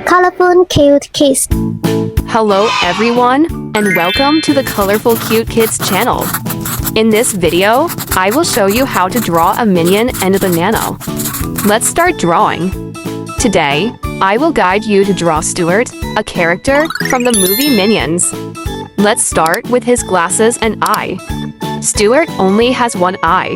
Colorful Cute Kids. Hello everyone, and welcome to the Colorful Cute Kids channel. In this video, I will show you how to draw a minion and a banana. Let's start drawing. Today, I will guide you to draw Stuart, a character from the movie Minions. Let's start with his glasses and eye. Stuart only has one eye.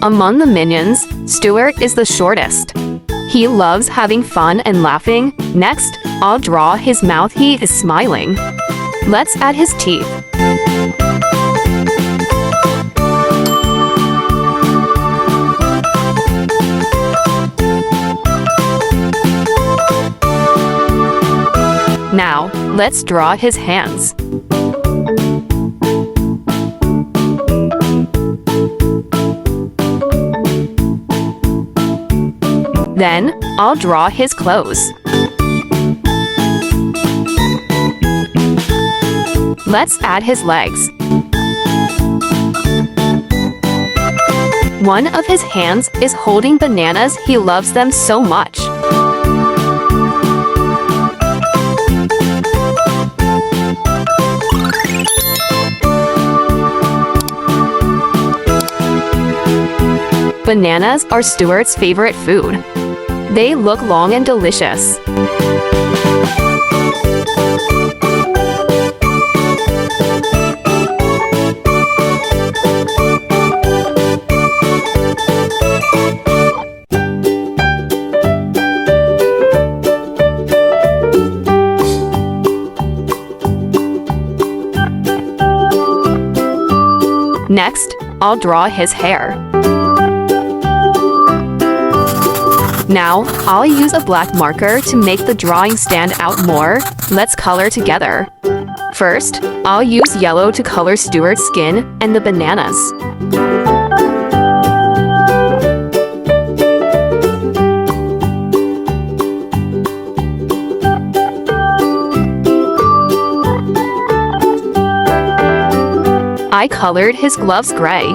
Among the minions, Stuart is the shortest. He loves having fun and laughing. Next, I'll draw his mouth. He is smiling. Let's add his teeth. Now, let's draw his hands. Then, I'll draw his clothes. Let's add his legs. One of his hands is holding bananas. He loves them so much. Bananas are Stuart's favorite food. They look long and delicious. Next, I'll draw his hair. Now, I'll use a black marker to make the drawing stand out more. Let's color together. First, I'll use yellow to color Stuart's skin and the bananas. I colored his gloves gray.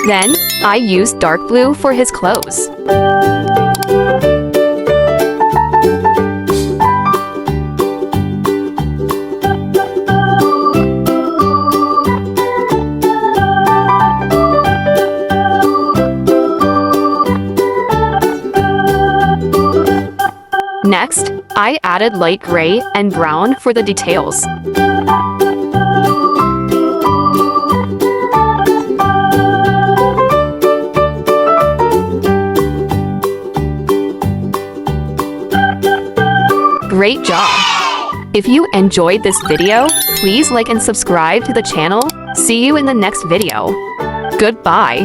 Then, I used dark blue for his clothes. Next, I added light gray and brown for the details. Great job! If you enjoyed this video, please like and subscribe to the channel. See you in the next video. Goodbye!